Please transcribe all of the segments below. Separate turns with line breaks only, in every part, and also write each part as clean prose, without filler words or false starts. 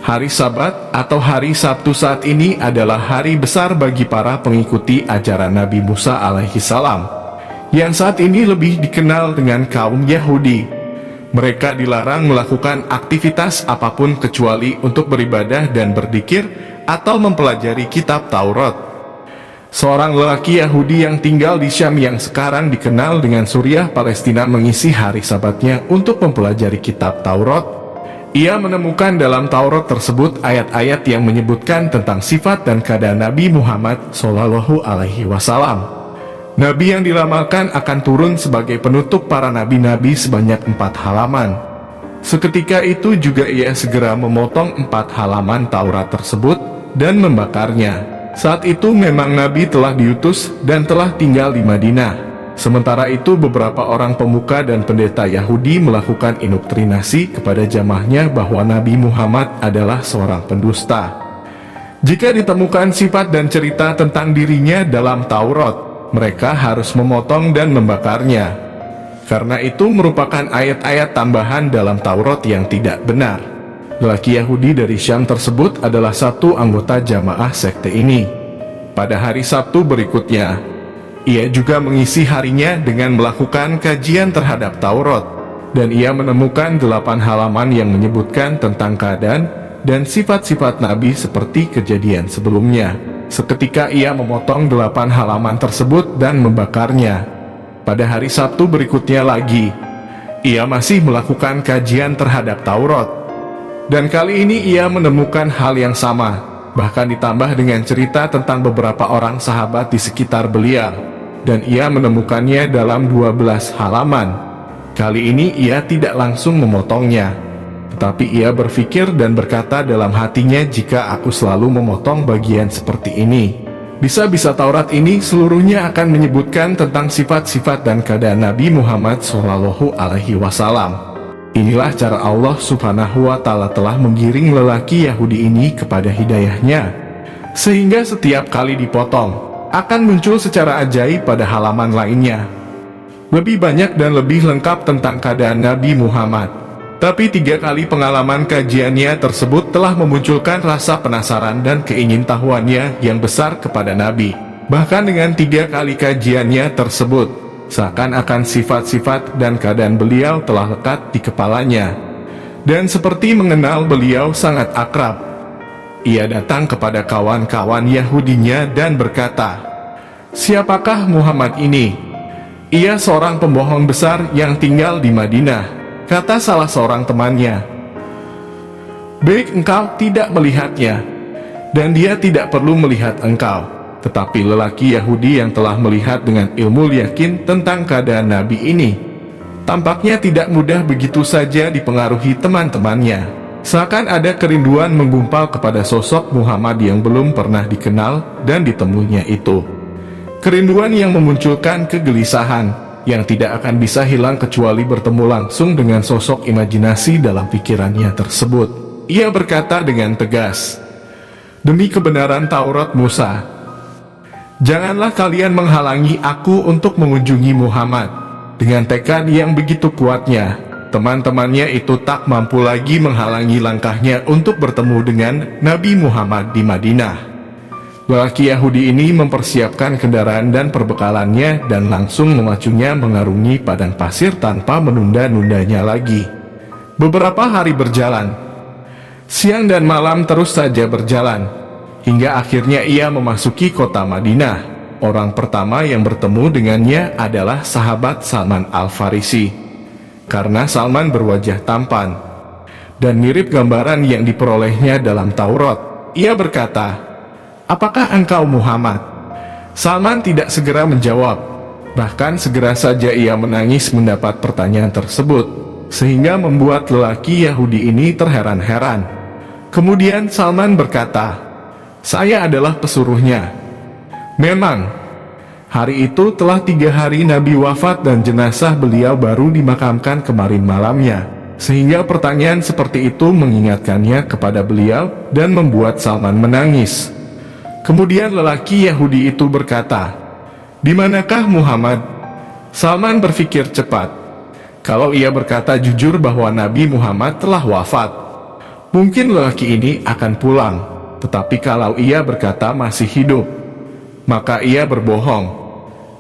Hari Sabat atau hari Sabtu saat ini adalah hari besar bagi para pengikuti ajaran Nabi Musa alaihi salam, yang saat ini lebih dikenal dengan kaum Yahudi. Mereka dilarang melakukan aktivitas apapun kecuali untuk beribadah dan berzikir atau mempelajari kitab Taurat. Seorang lelaki Yahudi yang tinggal di Syam yang sekarang dikenal dengan Suriah Palestina mengisi hari Sabatnya untuk mempelajari kitab Taurat. Ia menemukan dalam Taurat tersebut ayat-ayat yang menyebutkan tentang sifat dan keadaan Nabi Muhammad Shallallahu Alaihi Wasallam. Nabi yang diramalkan akan turun sebagai penutup para nabi-nabi sebanyak 4 halaman. Seketika itu juga ia segera memotong 4 halaman Taurat tersebut dan membakarnya. Saat itu memang Nabi telah diutus dan telah tinggal di Madinah. Sementara itu beberapa orang pemuka dan pendeta Yahudi melakukan indoktrinasi kepada jamaahnya bahwa Nabi Muhammad adalah seorang pendusta. Jika ditemukan sifat dan cerita tentang dirinya dalam Taurat, mereka harus memotong dan membakarnya. Karena itu merupakan ayat-ayat tambahan dalam Taurat yang tidak benar. Lelaki Yahudi dari Syam tersebut adalah satu anggota jamaah sekte ini. Pada hari Sabtu berikutnya, ia juga mengisi harinya dengan melakukan kajian terhadap Taurat, dan ia menemukan 8 halaman yang menyebutkan tentang keadaan dan sifat-sifat Nabi seperti kejadian sebelumnya. Seketika ia memotong 8 halaman tersebut dan membakarnya. Pada hari Sabtu berikutnya lagi, ia masih melakukan kajian terhadap Taurat, dan kali ini ia menemukan hal yang sama, bahkan ditambah dengan cerita tentang beberapa orang sahabat di sekitar beliau. Dan ia menemukannya dalam 12 halaman. Kali ini ia tidak langsung memotongnya, tetapi ia berpikir dan berkata dalam hatinya, jika aku selalu memotong bagian seperti ini, bisa-bisa Taurat ini seluruhnya akan menyebutkan tentang sifat-sifat dan keadaan Nabi Muhammad Shallallahu Alaihi Wasallam. Inilah cara Allah Subhanahu wa Ta'ala telah menggiring lelaki Yahudi ini kepada hidayahnya, sehingga setiap kali dipotong akan muncul secara ajaib pada halaman lainnya. Lebih banyak dan lebih lengkap tentang keadaan Nabi Muhammad. Tapi 3 kali pengalaman kajiannya tersebut telah memunculkan rasa penasaran dan keingintahuannya yang besar kepada Nabi. Bahkan dengan 3 kali kajiannya tersebut, seakan-akan sifat-sifat dan keadaan beliau telah lekat di kepalanya. Dan seperti mengenal beliau sangat akrab, ia datang kepada kawan-kawan Yahudinya dan berkata, "Siapakah Muhammad ini? Ia seorang pembohong besar yang tinggal di Madinah," kata salah seorang temannya. "Baik engkau tidak melihatnya, dan dia tidak perlu melihat engkau." Tetapi lelaki Yahudi yang telah melihat dengan ilmu yakin tentang keadaan Nabi ini, tampaknya tidak mudah begitu saja dipengaruhi teman-temannya. Seakan ada kerinduan menggumpal kepada sosok Muhammad yang belum pernah dikenal dan ditemuinya itu. Kerinduan yang memunculkan kegelisahan yang tidak akan bisa hilang kecuali bertemu langsung dengan sosok imajinasi dalam pikirannya tersebut. Ia berkata dengan tegas, "Demi kebenaran Taurat Musa, janganlah kalian menghalangi aku untuk mengunjungi Muhammad." Dengan tekad yang begitu kuatnya, teman-temannya itu tak mampu lagi menghalangi langkahnya untuk bertemu dengan Nabi Muhammad di Madinah. Lelaki Yahudi ini mempersiapkan kendaraan dan perbekalannya dan langsung memacunya mengarungi padang pasir tanpa menunda-nundanya lagi. Beberapa hari berjalan. Siang dan malam terus saja berjalan, hingga akhirnya ia memasuki kota Madinah. Orang pertama yang bertemu dengannya adalah sahabat Salman Al-Farisi. Karena Salman berwajah tampan dan mirip gambaran yang diperolehnya dalam Taurat, ia berkata, "Apakah engkau Muhammad?" Salman tidak segera menjawab, bahkan segera saja ia menangis mendapat pertanyaan tersebut, sehingga membuat lelaki Yahudi ini terheran-heran. Kemudian Salman berkata, "Saya adalah pesuruhnya." Memang hari itu telah 3 hari Nabi wafat dan jenazah beliau baru dimakamkan kemarin malamnya, sehingga pertanyaan seperti itu mengingatkannya kepada beliau dan membuat Salman menangis. Kemudian lelaki Yahudi itu berkata, "Di manakah Muhammad?" Salman berpikir cepat. Kalau ia berkata jujur bahwa Nabi Muhammad telah wafat, Mungkin lelaki ini akan pulang, tetapi kalau ia berkata masih hidup, maka ia berbohong.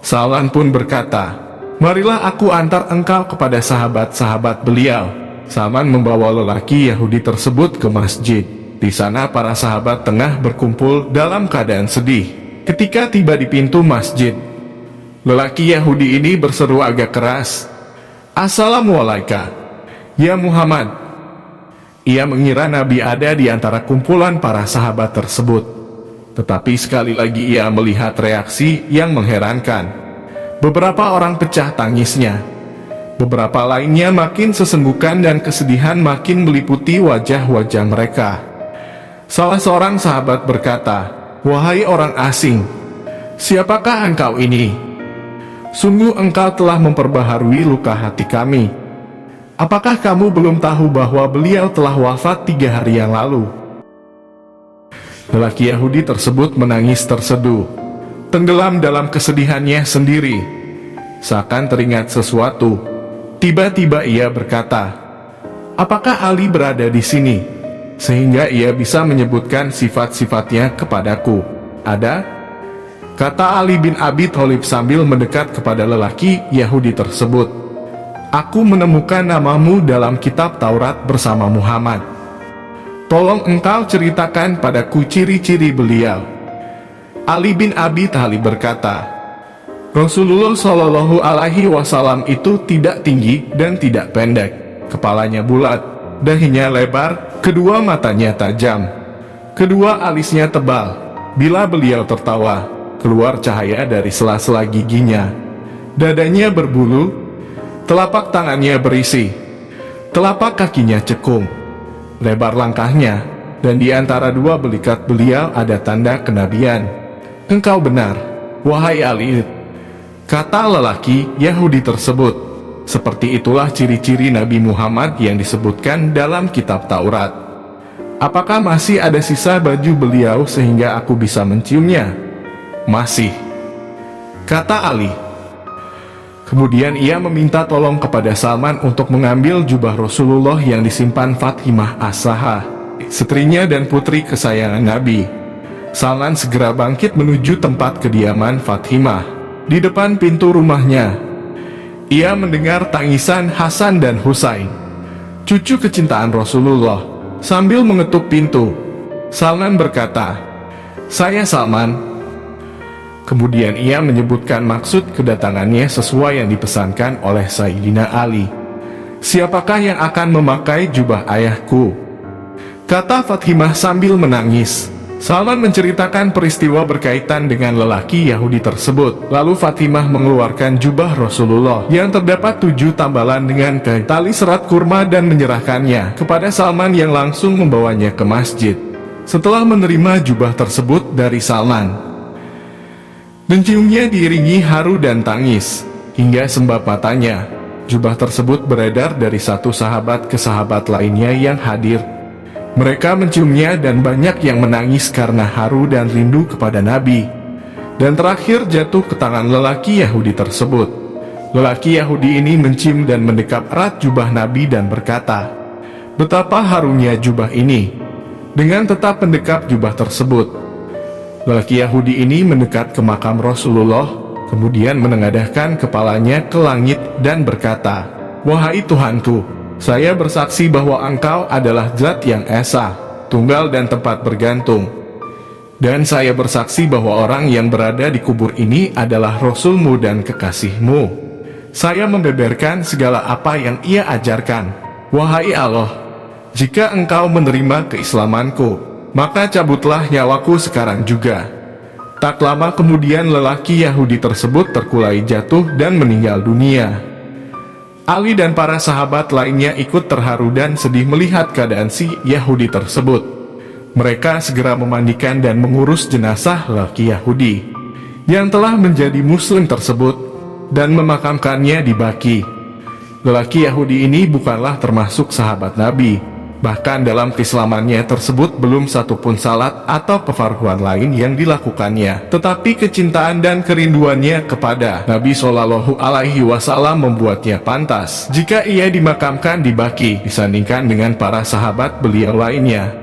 Salman pun berkata, marilah aku antar engkau kepada sahabat-sahabat beliau. Salman membawa lelaki Yahudi tersebut ke masjid. Di sana para sahabat tengah berkumpul dalam keadaan sedih. Ketika tiba di pintu masjid, lelaki Yahudi ini berseru agak keras, "Assalamualaikum, ya Muhammad." Ia mengira Nabi ada di antara kumpulan para sahabat tersebut. Tetapi sekali lagi ia melihat reaksi yang mengherankan. Beberapa orang pecah tangisnya. Beberapa lainnya makin sesenggukan dan kesedihan makin meliputi wajah-wajah mereka. Salah seorang sahabat berkata, "Wahai orang asing, siapakah engkau ini? Sungguh engkau telah memperbaharui luka hati kami. Apakah kamu belum tahu bahwa beliau telah wafat 3 hari yang lalu?" Lelaki Yahudi tersebut menangis terseduh, tenggelam dalam kesedihannya sendiri. Seakan teringat sesuatu, tiba-tiba ia berkata, "Apakah Ali berada di sini, sehingga ia bisa menyebutkan sifat-sifatnya kepadaku?" "Ada," kata Ali bin Abi Thalib sambil mendekat kepada lelaki Yahudi tersebut. "Aku menemukan namamu dalam kitab Taurat bersama Muhammad. Tolong engkau ceritakan padaku ciri-ciri beliau." Ali bin Abi Thalib berkata, "Rasulullah Shallallahu Alaihi Wasallam itu tidak tinggi dan tidak pendek, kepalanya bulat, dahinya lebar, kedua matanya tajam, kedua alisnya tebal. Bila beliau tertawa, keluar cahaya dari sela-sela giginya. Dadanya berbulu, telapak tangannya berisi, telapak kakinya cekung, lebar langkahnya, dan di antara dua belikat beliau ada tanda kenabian." "Engkau benar, wahai Ali," kata lelaki Yahudi tersebut. "Seperti itulah ciri-ciri Nabi Muhammad yang disebutkan dalam kitab Taurat. Apakah masih ada sisa baju beliau sehingga aku bisa menciumnya?" "Masih," kata Ali. Kemudian ia meminta tolong kepada Salman untuk mengambil jubah Rasulullah yang disimpan Fatimah As-Sahah, istrinya dan putri kesayangan Nabi. Salman segera bangkit menuju tempat kediaman Fatimah. Di depan pintu rumahnya, ia mendengar tangisan Hasan dan Husain, cucu kecintaan Rasulullah, sambil mengetuk pintu. Salman berkata, "Saya Salman." Kemudian ia menyebutkan maksud kedatangannya sesuai yang dipesankan oleh Sayyidina Ali. "Siapakah yang akan memakai jubah ayahku?" kata Fatimah sambil menangis. Salman menceritakan peristiwa berkaitan dengan lelaki Yahudi tersebut. Lalu Fatimah mengeluarkan jubah Rasulullah yang terdapat 7 tambalan dengan tali serat kurma dan menyerahkannya kepada Salman yang langsung membawanya ke masjid. Setelah menerima jubah tersebut dari Salman, menciumnya diiringi haru dan tangis hingga sembab matanya. Jubah tersebut beredar dari satu sahabat ke sahabat lainnya yang hadir. Mereka menciumnya dan banyak yang menangis karena haru dan rindu kepada Nabi. Dan terakhir jatuh ke tangan lelaki Yahudi tersebut. Lelaki Yahudi ini mencium dan mendekap erat jubah Nabi dan berkata, "Betapa harumnya jubah ini." Dengan tetap mendekap jubah tersebut, lelaki Yahudi ini mendekat ke makam Rasulullah, kemudian menengadahkan kepalanya ke langit dan berkata, "Wahai Tuhanku, saya bersaksi bahwa engkau adalah zat yang esa, tunggal dan tempat bergantung. Dan saya bersaksi bahwa orang yang berada di kubur ini adalah Rasulmu dan kekasihmu. Saya membeberkan segala apa yang ia ajarkan. Wahai Allah, jika engkau menerima keislamanku, maka cabutlah nyawaku sekarang juga." Tak lama kemudian lelaki Yahudi tersebut terkulai jatuh dan meninggal dunia. Ali dan para sahabat lainnya ikut terharu dan sedih melihat keadaan si Yahudi tersebut. Mereka segera memandikan dan mengurus jenazah lelaki Yahudi yang telah menjadi muslim tersebut dan memakamkannya di Baqi. Lelaki Yahudi ini bukanlah termasuk sahabat Nabi, Bahkan dalam keislamannya tersebut belum satupun salat atau kefarduan lain yang dilakukannya. Tetapi kecintaan dan kerinduannya kepada Nabi Shallallahu Alaihi Wasallam membuatnya pantas jika ia dimakamkan di Baqi disandingkan dengan para sahabat beliau lainnya.